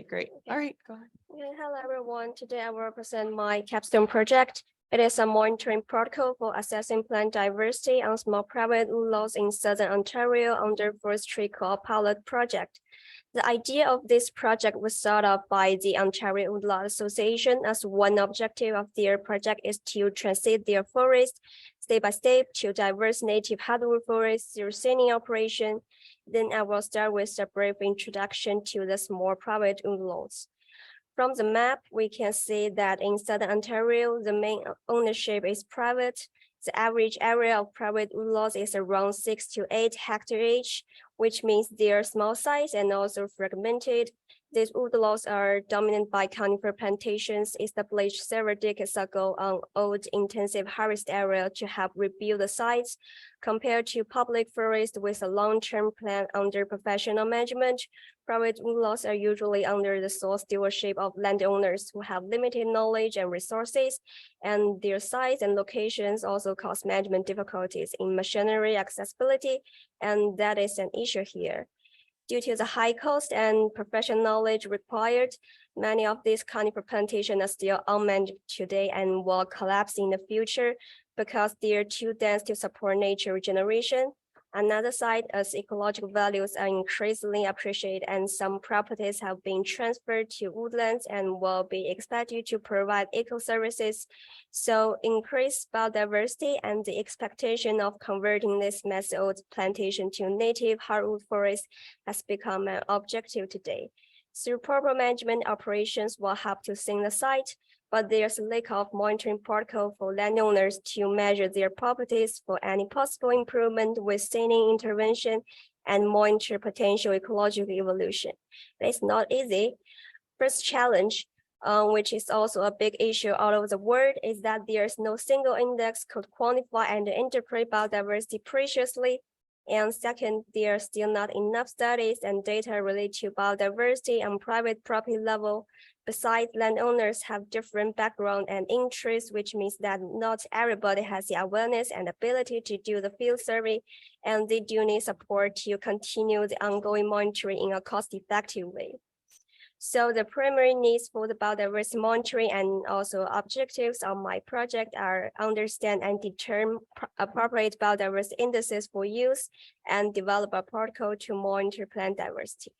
great. All right, go ahead. Okay, hello everyone. Today I will present my capstone project. It is a monitoring protocol for assessing plant diversity on small private woodlots in southern Ontario under Forestry pilot project. The idea of this project was thought up by the Ontario Woodlot Association, as one objective of their project is to transit their forest step by step to diverse native hardwood forests through thinning operation. Then I will start with a brief introduction to the small private woodlots. From the map, we can see that in southern Ontario, the main ownership is private. The average area of private woodlots is around 6 to 8 hectares each, which means they are small size and also fragmented. These woodlots are dominated by conifer plantations established several decades ago on old intensive harvest area to help rebuild the sites. Compared to public forest with a long-term plan under professional management, private woodlots are usually under the sole stewardship of landowners who have limited knowledge and resources, and their size and locations also cause management difficulties in machinery accessibility, and that is an issue here. Due to the high cost and professional knowledge required, many of these conifer plantations are still unmanaged today and will collapse in the future because they are too dense to support nature regeneration. Another side, as ecological values are increasingly appreciated and some properties have been transferred to woodlands and will be expected to provide eco-services. So increased biodiversity and the expectation of converting this massive plantation to native hardwood forest has become an objective today. Through proper management, operations will help to thin the site, but there's a lack of monitoring protocol for landowners to measure their properties for any possible improvement with thinning intervention and monitor potential ecological evolution. It's not easy. First challenge, which is also a big issue all over the world, is that there's no single index could quantify and interpret biodiversity preciously. And second, there are still not enough studies and data related to biodiversity on private property level. Besides, landowners have different background and interests, which means that not everybody has the awareness and ability to do the field survey, and they do need support to continue the ongoing monitoring in a cost-effective way. So the primary needs for the biodiversity monitoring and also objectives of my project are understand and determine appropriate biodiversity indices for use and develop a protocol to monitor plant diversity.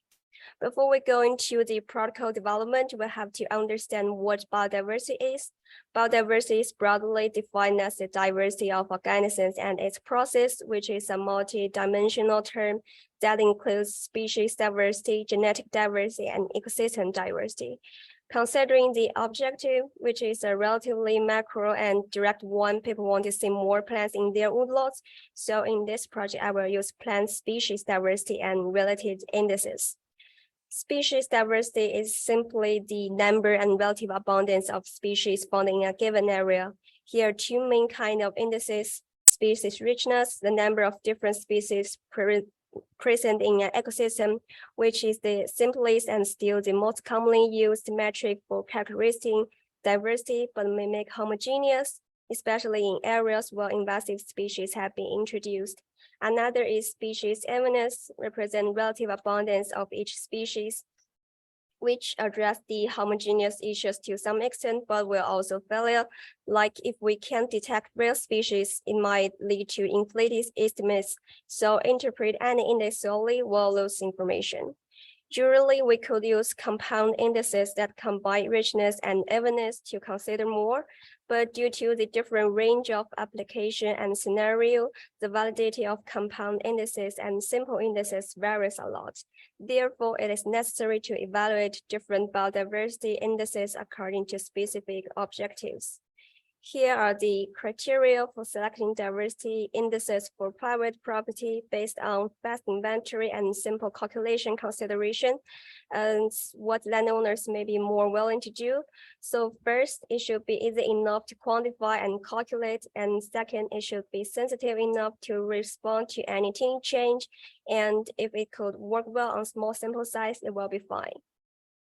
Before we go into the protocol development, we have to understand what biodiversity is. Biodiversity is broadly defined as the diversity of organisms and its process, which is a multi-dimensional term that includes species diversity, genetic diversity, and ecosystem diversity. Considering the objective, which is a relatively macro and direct one, people want to see more plants in their woodlots. So in this project, I will use plant species diversity and related indices. Species diversity is simply the number and relative abundance of species found in a given area. Here are two main kinds of indices: species richness, the number of different species present in an ecosystem, which is the simplest and still the most commonly used metric for calculating diversity, but may make homogeneous, especially in areas where invasive species have been introduced. Another is species evenness, represent relative abundance of each species, which address the homogeneous issues to some extent, but will also fail. Like if we can't detect real species, it might lead to inflated estimates. So interpret any index solely will lose information. Usually, we could use compound indices that combine richness and evenness to consider more, but due to the different range of application and scenario, the validity of compound indices and simple indices varies a lot. Therefore, it is necessary to evaluate different biodiversity indices according to specific objectives. Here are the criteria for selecting diversity indices for private property based on fast inventory and simple calculation consideration, and what landowners may be more willing to do. So first, it should be easy enough to quantify and calculate, and second, it should be sensitive enough to respond to anything change, and if it could work well on small sample size, it will be fine.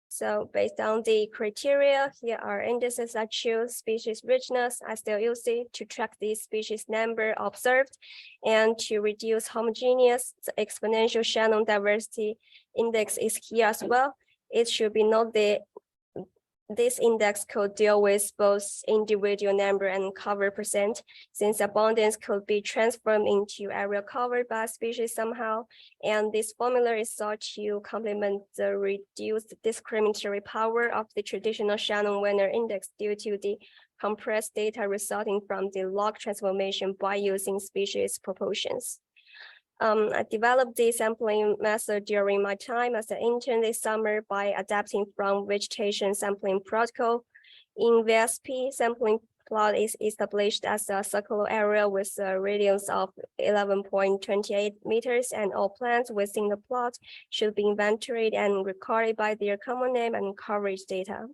So based on the criteria, here are indices I choose. Species richness, I still use it to track the species number observed, and to reduce homogeneous, the exponential Shannon diversity index is here as well. It should be noted this index could deal with both individual number and cover percent, since abundance could be transformed into area covered by a species somehow. And this formula is sought to complement the reduced discriminatory power of the traditional Shannon-Weiner index due to the compressed data resulting from the log transformation by using species proportions. I developed the sampling method during my time as an intern this summer by adapting from vegetation sampling protocol. In VSP, sampling plot is established as a circular area with a radius of 11.28 meters, and all plants within the plot should be inventoried and recorded by their common name and coverage data.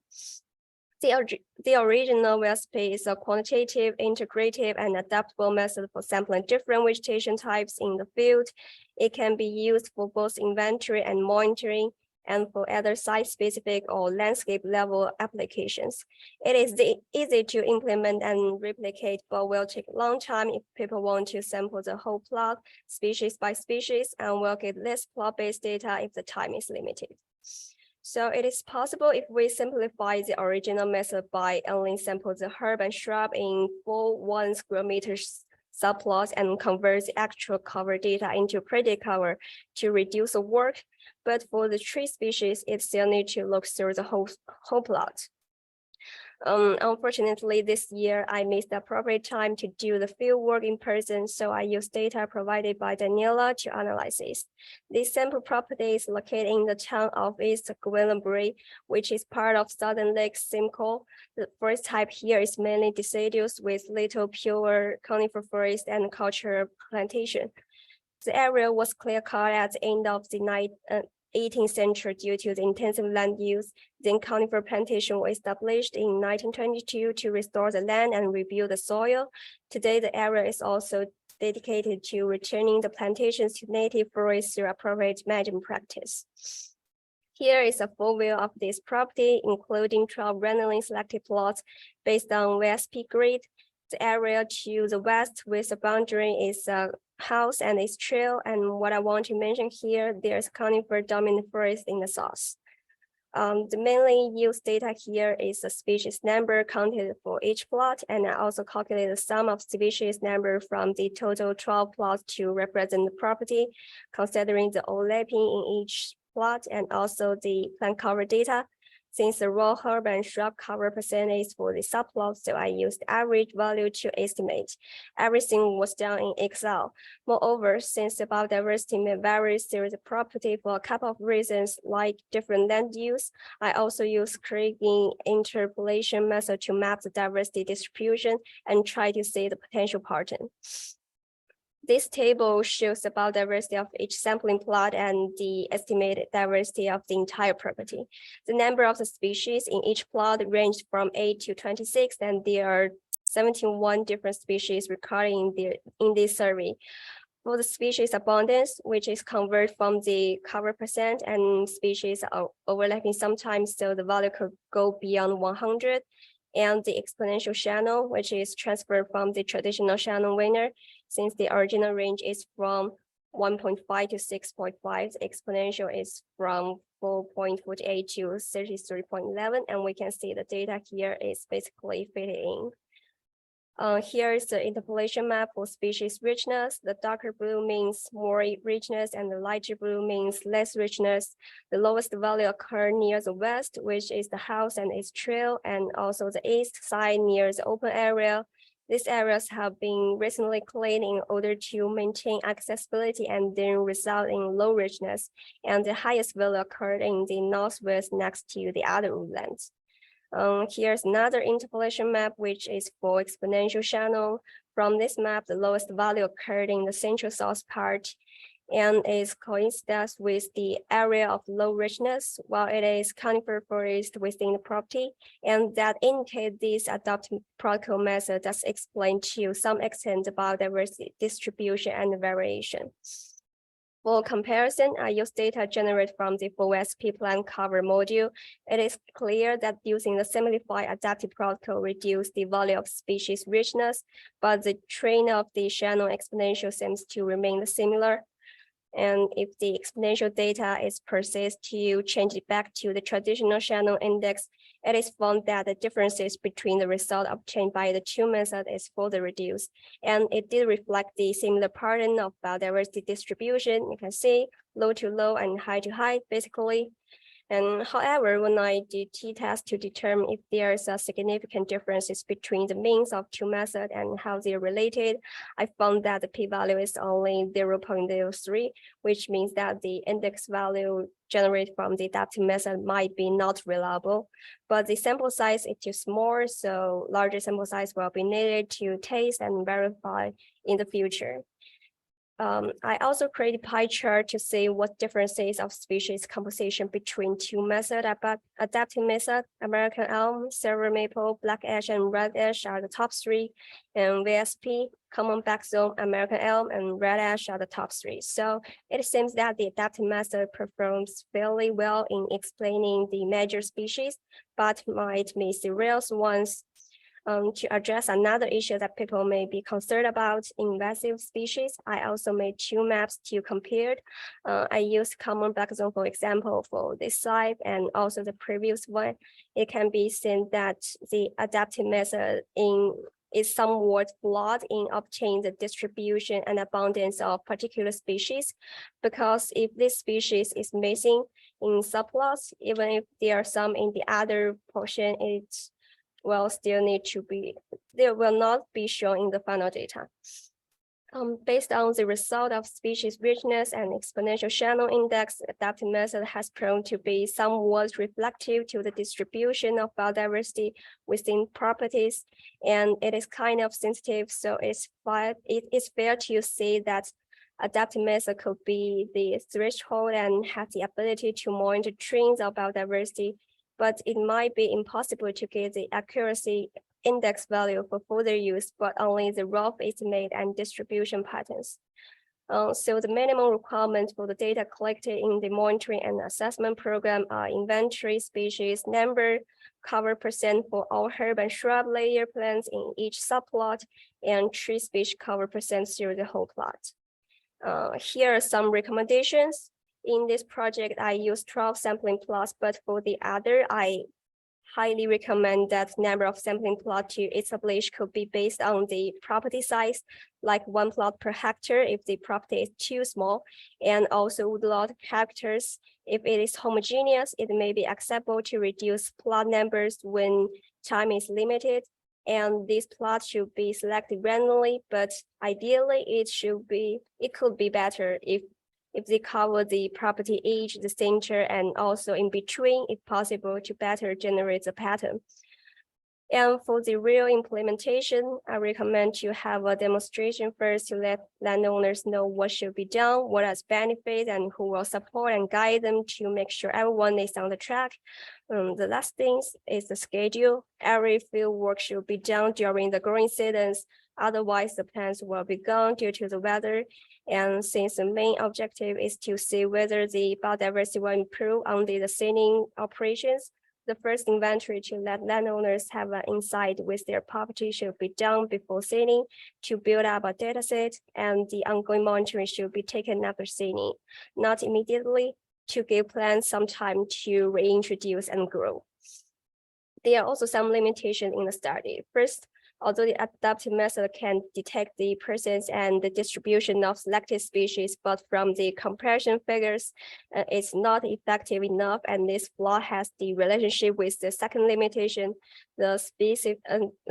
The original VSP is a quantitative, integrative, and adaptable method for sampling different vegetation types in the field. It can be used for both inventory and monitoring, and for other site-specific or landscape-level applications. It is easy to implement and replicate, but will take a long time if people want to sample the whole plot, species by species, and will get less plot-based data if the time is limited. So it is possible if we simplify the original method by only sample the herb and shrub in full 1 square meter subplots and convert the actual cover data into predict cover to reduce the work. But for the tree species, it still needs to look through the whole plot. Unfortunately, this year I missed the appropriate time to do the field work in person, so I used data provided by Daniela to analyze this. This sample property is located in the town of East Gwillimbury, which is part of Southern Lake Simcoe. The forest type here is mainly deciduous with little pure conifer forest and cultural plantation. The area was clear-cut at the end of the 18th century due to the intensive land use. Then conifer plantation was established in 1922 to restore the land and rebuild the soil. Today, the area is also dedicated to returning the plantations to native forests through appropriate management practice. Here is a full view of this property, including 12 randomly selected plots based on VSP grid. The area to the west with the boundary is a house and its trail. And what I want to mention here, there's conifer dominant forest in the south. The mainly used data here is the species number counted for each plot, and I also calculate the sum of species number from the total 12 plots to represent the property, considering the overlapping in each plot and also the plant cover data. Since the raw herb and shrub cover percentage for the subplot, so I used average value to estimate. Everything was done in Excel. Moreover, since the biodiversity may vary through the property for a couple of reasons, like different land use, I also use Krigstin interpolation method to map the diversity distribution and try to see the potential pattern. This table shows the biodiversity of each sampling plot and the estimated diversity of the entire property. The number of the species in each plot ranged from 8 to 26, and there are 71 different species recorded in this survey. For the species abundance, which is converted from the cover percent, and species are overlapping sometimes, so the value could go beyond 100. And the exponential channel, which is transferred from the traditional Shannon-Weiner, since the original range is from 1.5 to 6.5, the exponential is from 4.48 to 33.11, and we can see the data here is basically fitted in. Here is the interpolation map for species richness. The darker blue means more richness and the lighter blue means less richness. The lowest value occur near the west, which is the house and its trail, and also the east side near the open area. These areas have been recently cleaned in order to maintain accessibility and then result in low richness. And the highest value occurred in the northwest next to the other woodlands. Here's another interpolation map, which is for exponential channel. From this map, the lowest value occurred in the central south part and is coincides with the area of low richness, while it is conifer forest within the property. And that indicates this adopted protocol method does explain to some extent about diversity distribution and variation. For comparison, I use data generated from the VSP plant cover module. It is clear that using the simplified adaptive protocol reduces the value of species richness, but the trend of the Shannon exponential seems to remain similar. And if the exponential data is persist to change it back to the traditional Shannon index, it is found that the differences between the result obtained by the two methods is further reduced. And it did reflect the similar pattern of biodiversity distribution. You can see low to low and high to high, basically. And however, when I did t-test to determine if there's a significant differences between the means of two methods and how they're related, I found that the p-value is only 0.03, which means that the index value generated from the adaptive method might be not reliable, but the sample size is too small, so larger sample size will be needed to test and verify in the future. I also created a pie chart to see what differences of species composition between two methods. Adaptive method, American elm, silver maple, black ash, and red ash are the top three, and VSP, common backzone, American elm, and red ash are the top three. So it seems that the adaptive method performs fairly well in explaining the major species, but might miss the rare ones. To address another issue that people may be concerned about, invasive species, I also made two maps to compare. I used common backzone, for example, for this slide and also the previous one. It can be seen that the adaptive method is somewhat flawed in obtaining the distribution and abundance of particular species, because if this species is missing in subplots, even if there are some in the other portion, it will still need to be, they will not be shown in the final data. Based on the result of species richness and exponential Shannon index, adaptive method has proven to be somewhat reflective to the distribution of biodiversity within properties, and it is kind of sensitive, so it is fair to say that adaptive method could be the threshold and have the ability to monitor trends of biodiversity, but it might be impossible to get the accuracy index value for further use, but only the rough estimate and distribution patterns. So the minimum requirements for the data collected in the monitoring and assessment program are inventory species number, cover percent for all herb and shrub layer plants in each subplot, and tree species cover percent through the whole plot. Here are some recommendations. In this project, I use 12 sampling plots, but for the other, I highly recommend that number of sampling plots to establish could be based on the property size, like 1 plot per hectare if the property is too small, and also woodlot characters. If it is homogeneous, it may be acceptable to reduce plot numbers when time is limited, and these plots should be selected randomly, but ideally it could be better if they cover the property age, the center, and also in between, if possible, to better generate the pattern. And for the real implementation, I recommend to have a demonstration first to let landowners know what should be done, what has benefits, and who will support and guide them to make sure everyone is on the track. The last thing is the schedule. Every field work should be done during the growing seasons. Otherwise, the plants will be gone due to the weather. And since the main objective is to see whether the biodiversity will improve under the seeding operations, the first inventory to let landowners have an insight with their property should be done before seeding to build up a data set, and the ongoing monitoring should be taken after seeding, not immediately, to give plants some time to reintroduce and grow. There are also some limitations in the study. First, although the adaptive method can detect the presence and the distribution of selected species, but from the comparison figures, it's not effective enough, and this flaw has the relationship with the second limitation, the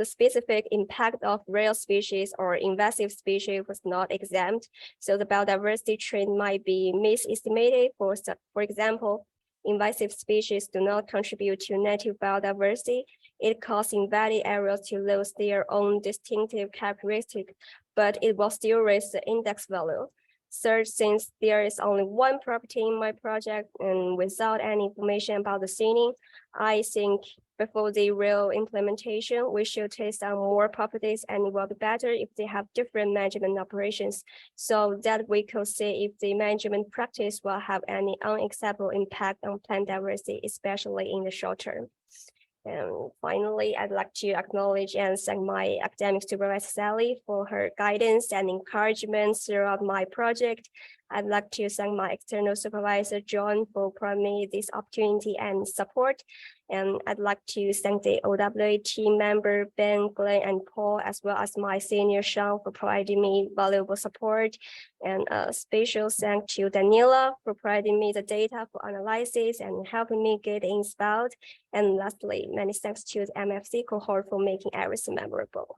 specific impact of rare species or invasive species was not examined, so the biodiversity trend might be misestimated. For example, invasive species do not contribute to native biodiversity. It causes invaded areas to lose their own distinctive characteristics, but it will still raise the index value. Third, since there is only one property in my project and without any information about the seeding, I think before the real implementation, we should test on more properties, and it will be better if they have different management operations, so that we could see if the management practice will have any unacceptable impact on plant diversity, especially in the short term. And finally, I'd like to acknowledge and thank my academic supervisor, Sally, for her guidance and encouragement throughout my project. I'd like to thank my external supervisor, John, for providing me this opportunity and support. And I'd like to thank the OWA team member, Ben, Glenn, and Paul, as well as my senior Sean for providing me valuable support. And a special thanks to Daniela for providing me the data for analysis and helping me get inspired. And lastly, many thanks to the MFC cohort for making everything memorable.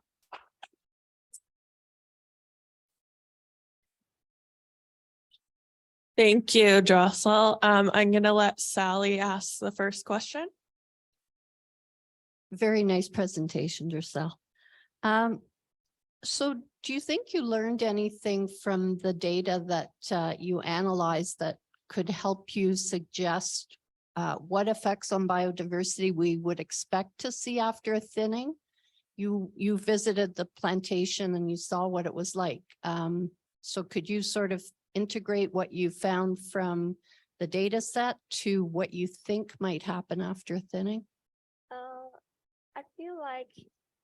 Thank you, Jocelyn. I'm going to let Sally ask the first question. Very nice presentation, Dressel. So do you think you learned anything from the data that you analyzed that could help you suggest what effects on biodiversity we would expect to see after a thinning? You visited the plantation and you saw what it was like. So could you sort of integrate what you found from the data set to what you think might happen after thinning? I feel like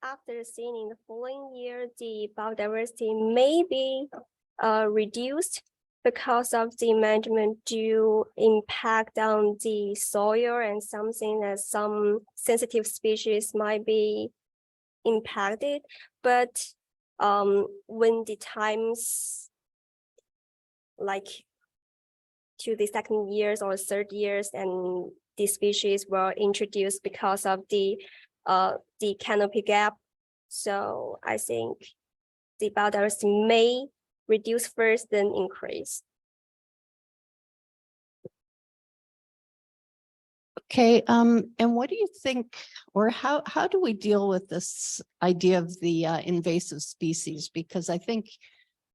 after seeing in the following year, the biodiversity may be reduced because of the management due impact on the soil and something that some sensitive species might be impacted. But when the times like to the second years or third years and the species were introduced because of the canopy gap. So I think the biodiversity may reduce first, then increase. Okay, and what do you think, or how do we deal with this idea of the invasive species? Because I think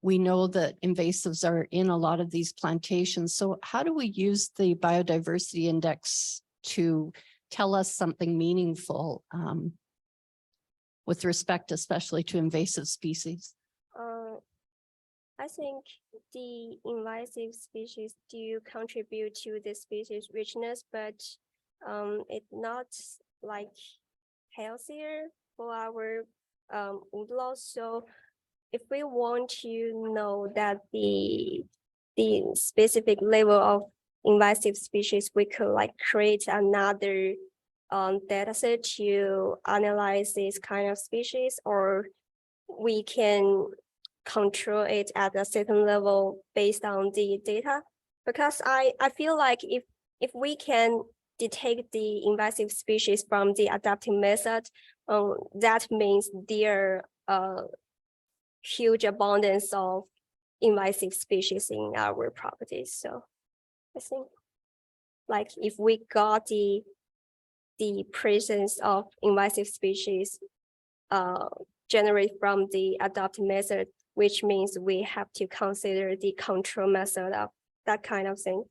we know that invasives are in a lot of these plantations. So how do we use the biodiversity index to tell us something meaningful with respect especially to invasive species? I think the invasive species do contribute to the species richness, but it's not like healthier for our woodlots. So if we want to know that the specific level of invasive species, we could like create another data set to analyze this kind of species, or we can control it at a certain level based on the data. Because I feel like if we can detect the invasive species from the adaptive method, that means there huge abundance of invasive species in our properties. So I think like if we got the presence of invasive species generated from the adaptive method, which means we have to consider the control method of that kind of thing.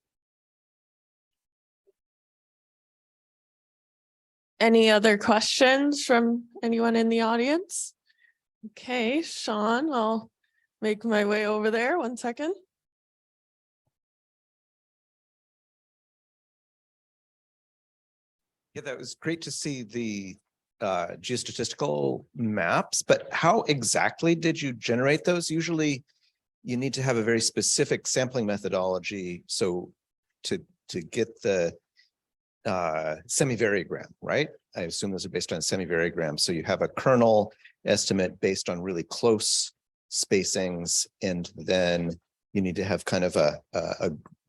Any other questions from anyone in the audience? Okay, Sean, I'll make my way over there. 1 second. Yeah, that was great to see the geostatistical maps, but how exactly did you generate those? Usually you need to have a very specific sampling methodology so to get the semi-variogram, right? I assume those are based on semi-variogram. So you have a kernel estimate based on really close spacings, and then you need to have kind of a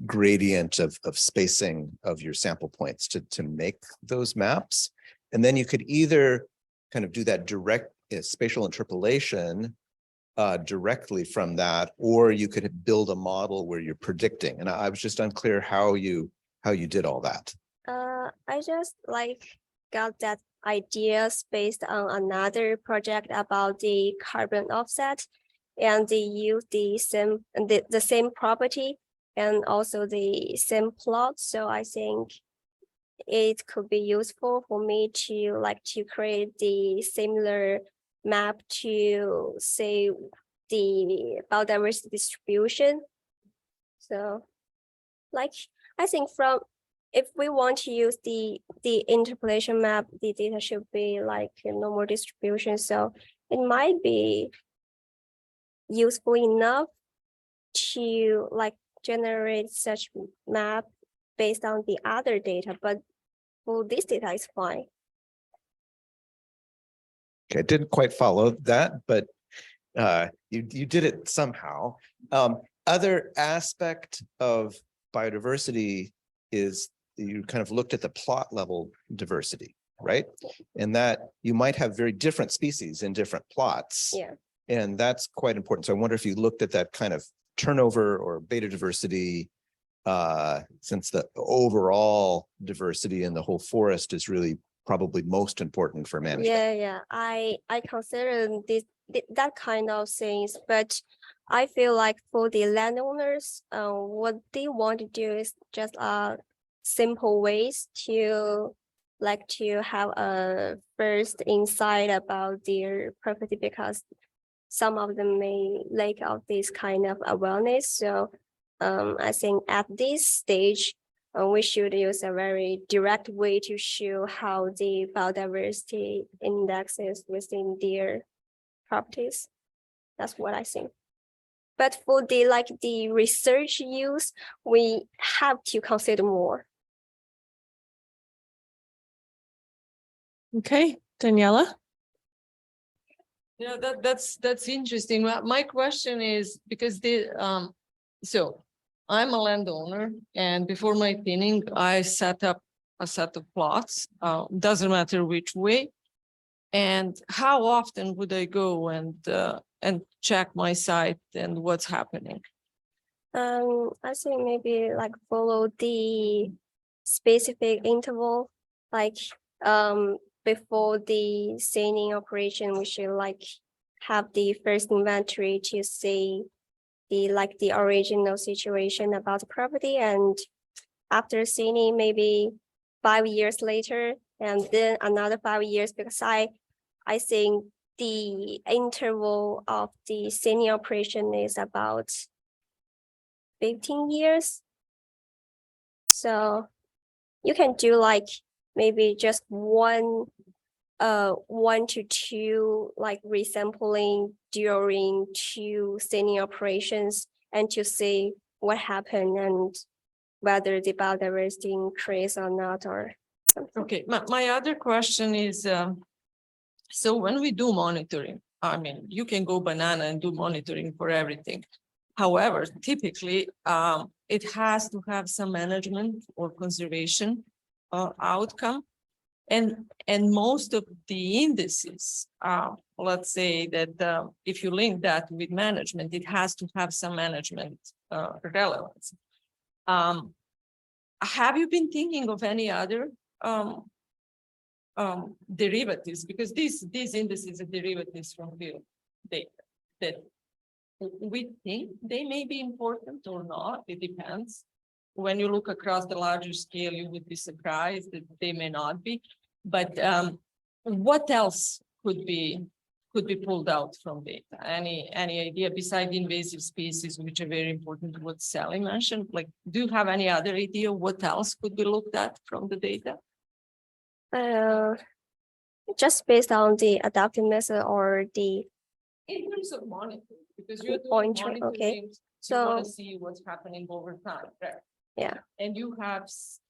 gradient of spacing of your sample points to make those maps. And then you could either kind of do that direct spatial interpolation directly from that, or you could build a model where you're predicting. And I was just unclear how you did all that. I just like got that ideas based on another project about the carbon offset, and they use the same property and also the same plot. So I think it could be useful for me to create the similar map to say the biodiversity distribution. So like I think from if we want to use the interpolation map, the data should be like a normal distribution. So it might be useful enough to generate such map based on the other data, but for this data is fine. Okay, I didn't quite follow that, but you did it somehow. Other aspect of biodiversity is you kind of looked at the plot level diversity, right? And that you might have very different species in different plots. Yeah. And that's quite important. So I wonder if you looked at that kind of turnover or beta diversity, since the overall diversity in the whole forest is really probably most important for management. Yeah. I consider that kind of things, but I feel like for the landowners, what they want to do is just simple ways to have a first insight about their property, because some of them may lack of this kind of awareness. So I think at this stage, we should use a very direct way to show how the biodiversity indexes within their properties. That's what I think. But for the research use, we have to consider more. Okay, Daniela? Yeah, that's interesting. My question is because so I'm a landowner, and before my thinning, I set up a set of plots. Doesn't matter which way. And how often would I go and check my site and what's happening? I think maybe follow the specific interval, before the thinning operation, we should have the first inventory to see the original situation about the property, and after thinning maybe 5 years later, and then another 5 years, because I think the interval of the thinning operation is about 15 years. So you can do maybe just one to two resampling during 2 thinning operations, and to see what happened and whether the biodiversity increase or not, or something. Okay, my other question is, so when we do monitoring, I mean, you can go banana and do monitoring for everything. However, typically, it has to have some management or conservation outcome. And most of the indices, let's say that if you link that with management, it has to have some management relevance. Have you been thinking of any other derivatives? Because these indices are derivatives from field data that we think they may be important or not. It depends. When you look across the larger scale, you would be surprised that they may not be. But what else could be pulled out from data? Any idea besides invasive species, which are very important, what Sally mentioned? Like, do you have any other idea what else could be looked at from the data? Just based on the adaptive method or the In terms of monitoring, because you're doing monitoring, monitoring, okay. you want So to see what's happening over time, right? yeah. And you have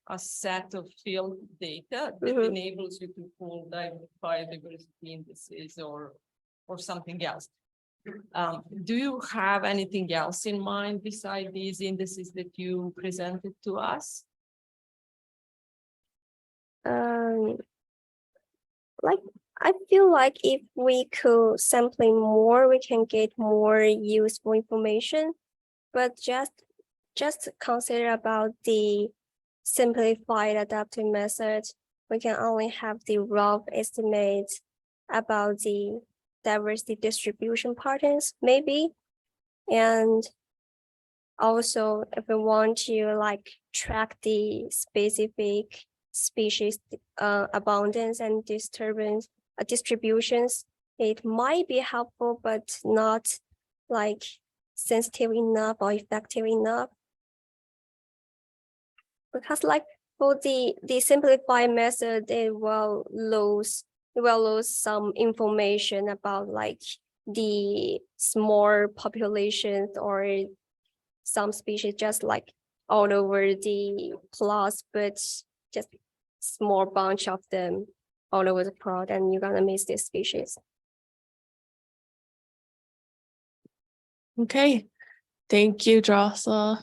a set of field data that Mhm. enables you to pull biodiversity indices or something else. Do you have anything else in mind beside these indices that you presented to us? I feel like if we could sampling more, we can get more useful information. But just consider about the simplified adaptive method. We can only have the rough estimate about the diversity distribution patterns, maybe. And also, if we want to track the specific species abundance and distributions, it might be helpful, but not sensitive enough or effective enough. Because for the simplified method, it will lose some information about the small populations or some species just like all over the plots, but just small bunch of them all over the plot, and you're gonna miss this species. Okay, thank you, Drossel.